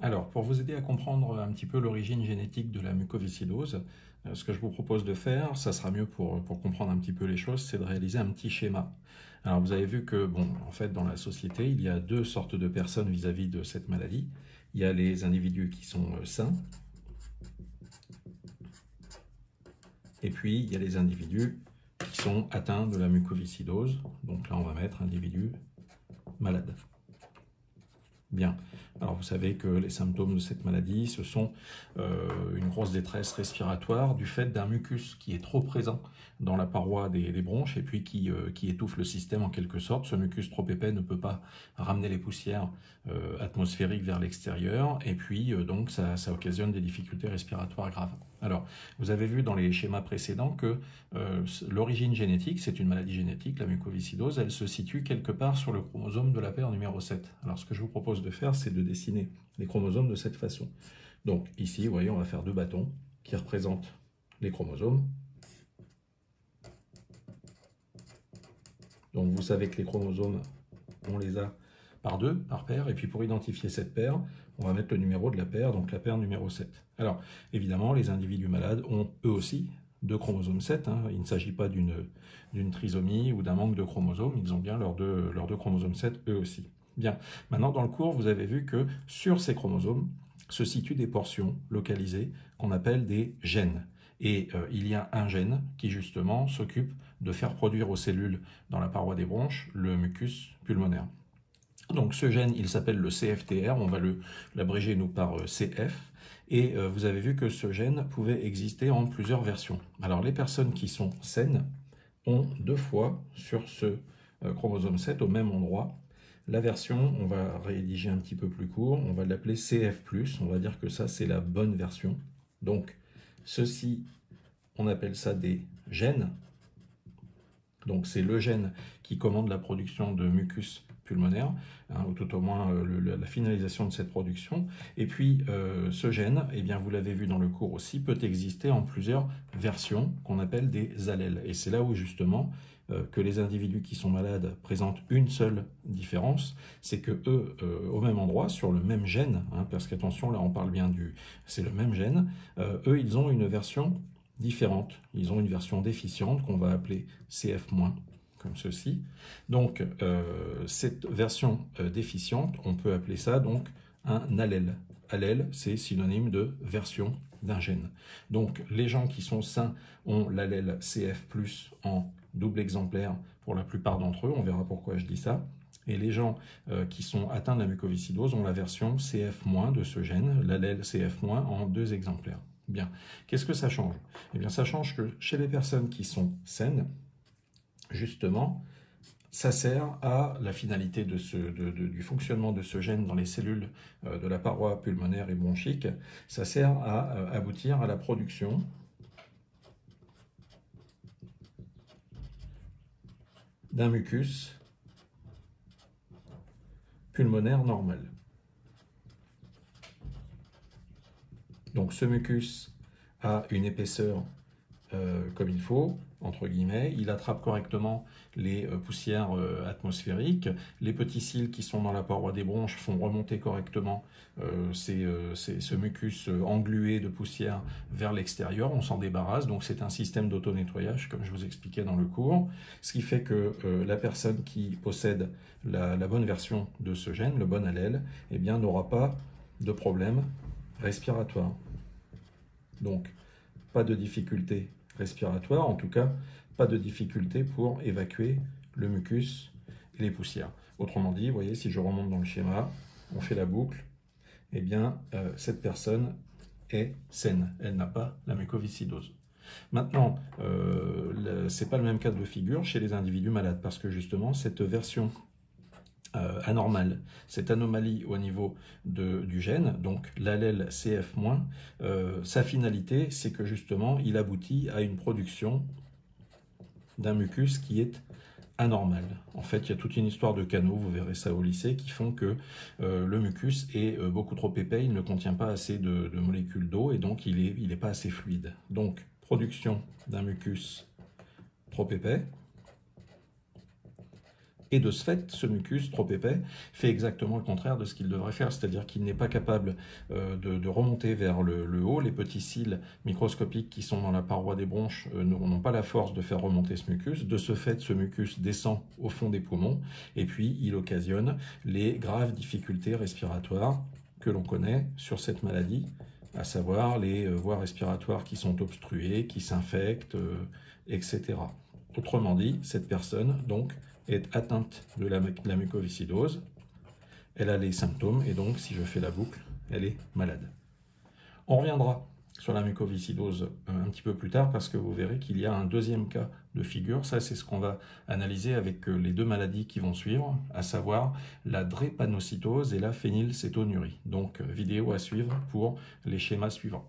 Alors, pour vous aider à comprendre un petit peu l'origine génétique de la mucoviscidose, ce que je vous propose de faire, ça sera mieux pour comprendre un petit peu les choses, c'est de réaliser un petit schéma. Alors, vous avez vu que, bon, en fait, dans la société, il y a deux sortes de personnes vis-à-vis de cette maladie. Il y a les individus qui sont sains, et puis il y a les individus qui sont atteints de la mucoviscidose. Donc là, on va mettre individus malades. Bien. Alors vous savez que les symptômes de cette maladie, ce sont une grosse détresse respiratoire du fait d'un mucus qui est trop présent dans la paroi des bronches et puis qui étouffe le système en quelque sorte. Ce mucus trop épais ne peut pas ramener les poussières atmosphériques vers l'extérieur et puis donc ça occasionne des difficultés respiratoires graves. Alors, vous avez vu dans les schémas précédents que l'origine génétique, c'est une maladie génétique, la mucoviscidose, elle se situe quelque part sur le chromosome de la paire numéro 7. Alors, ce que je vous propose de faire, c'est de dessiner les chromosomes de cette façon. Donc, ici, vous voyez, on va faire deux bâtons qui représentent les chromosomes. Donc, vous savez que les chromosomes, on les a par deux, par paire, et puis pour identifier cette paire, on va mettre le numéro de la paire, donc la paire numéro 7. Alors, évidemment, les individus malades ont eux aussi deux chromosomes 7, hein. Il ne s'agit pas d'une trisomie ou d'un manque de chromosomes, ils ont bien leurs deux chromosomes 7 eux aussi. Bien, maintenant dans le cours, vous avez vu que sur ces chromosomes se situent des portions localisées qu'on appelle des gènes. Et il y a un gène qui justement s'occupe de faire produire aux cellules dans la paroi des bronches le mucus pulmonaire. Donc ce gène, il s'appelle le CFTR, on va l'abréger nous par CF, et vous avez vu que ce gène pouvait exister en plusieurs versions. Alors les personnes qui sont saines ont deux fois sur ce chromosome 7 au même endroit. La version, on va rédiger un petit peu plus court, on va l'appeler CF+, on va dire que ça c'est la bonne version. Donc ceci, on appelle ça des gènes. Donc c'est le gène qui commande la production de mucus pulmonaire, hein, ou tout au moins la finalisation de cette production. Et puis ce gène, eh bien, vous l'avez vu dans le cours aussi, peut exister en plusieurs versions qu'on appelle des allèles. Et c'est là où justement que les individus qui sont malades présentent une seule différence, c'est que eux, au même endroit, sur le même gène, hein, parce qu'attention, là on parle bien c'est le même gène, eux ils ont une version différente. Ils ont une version déficiente qu'on va appeler CF-, comme ceci. Donc, cette version déficiente, on peut appeler ça donc un allèle. Allèle, c'est synonyme de version d'un gène. Donc, les gens qui sont sains ont l'allèle CF+, en double exemplaire pour la plupart d'entre eux. On verra pourquoi je dis ça. Et les gens qui sont atteints de la mucoviscidose ont la version CF- de ce gène, l'allèle CF- en deux exemplaires. Bien. Qu'est-ce que ça change? Eh bien, ça change que chez les personnes qui sont saines, justement, ça sert à la finalité du fonctionnement de ce gène dans les cellules de la paroi pulmonaire et bronchique. Ça sert à aboutir à la production d'un mucus pulmonaire normal. Donc ce mucus a une épaisseur comme il faut, entre guillemets, il attrape correctement les poussières atmosphériques, les petits cils qui sont dans la paroi des bronches font remonter correctement ce mucus englué de poussière vers l'extérieur, on s'en débarrasse, donc c'est un système d'auto-nettoyage comme je vous expliquais dans le cours, ce qui fait que la personne qui possède la bonne version de ce gène, le bon allèle, eh bien n'aura pas de problème respiratoire. Donc, pas de difficulté respiratoire, en tout cas, pas de difficulté pour évacuer le mucus et les poussières. Autrement dit, vous voyez, si je remonte dans le schéma, on fait la boucle, eh bien, cette personne est saine, elle n'a pas la mucoviscidose. Maintenant, ce n'est pas le même cas de figure chez les individus malades, parce que justement, cette version anormale, cette anomalie au niveau du gène, donc l'allèle CF-, sa finalité, c'est que justement, il aboutit à une production d'un mucus qui est anormal. En fait, il y a toute une histoire de canaux, vous verrez ça au lycée, qui font que le mucus est beaucoup trop épais, il ne contient pas assez de molécules d'eau et donc il n'est pas assez fluide. Donc, production d'un mucus trop épais, Et de ce fait, ce mucus trop épais fait exactement le contraire de ce qu'il devrait faire, c'est-à-dire qu'il n'est pas capable de remonter vers le haut. Les petits cils microscopiques qui sont dans la paroi des bronches n'ont pas la force de faire remonter ce mucus. De ce fait, ce mucus descend au fond des poumons et puis il occasionne les graves difficultés respiratoires que l'on connaît sur cette maladie, à savoir les voies respiratoires qui sont obstruées, qui s'infectent, etc. Autrement dit, cette personne, donc, est atteinte de la mucoviscidose, elle a les symptômes, et donc, si je fais la boucle, elle est malade. On reviendra sur la mucoviscidose un petit peu plus tard, parce que vous verrez qu'il y a un deuxième cas de figure. Ça, c'est ce qu'on va analyser avec les deux maladies qui vont suivre, à savoir la drépanocytose et la phénylcétonurie. Donc, vidéo à suivre pour les schémas suivants.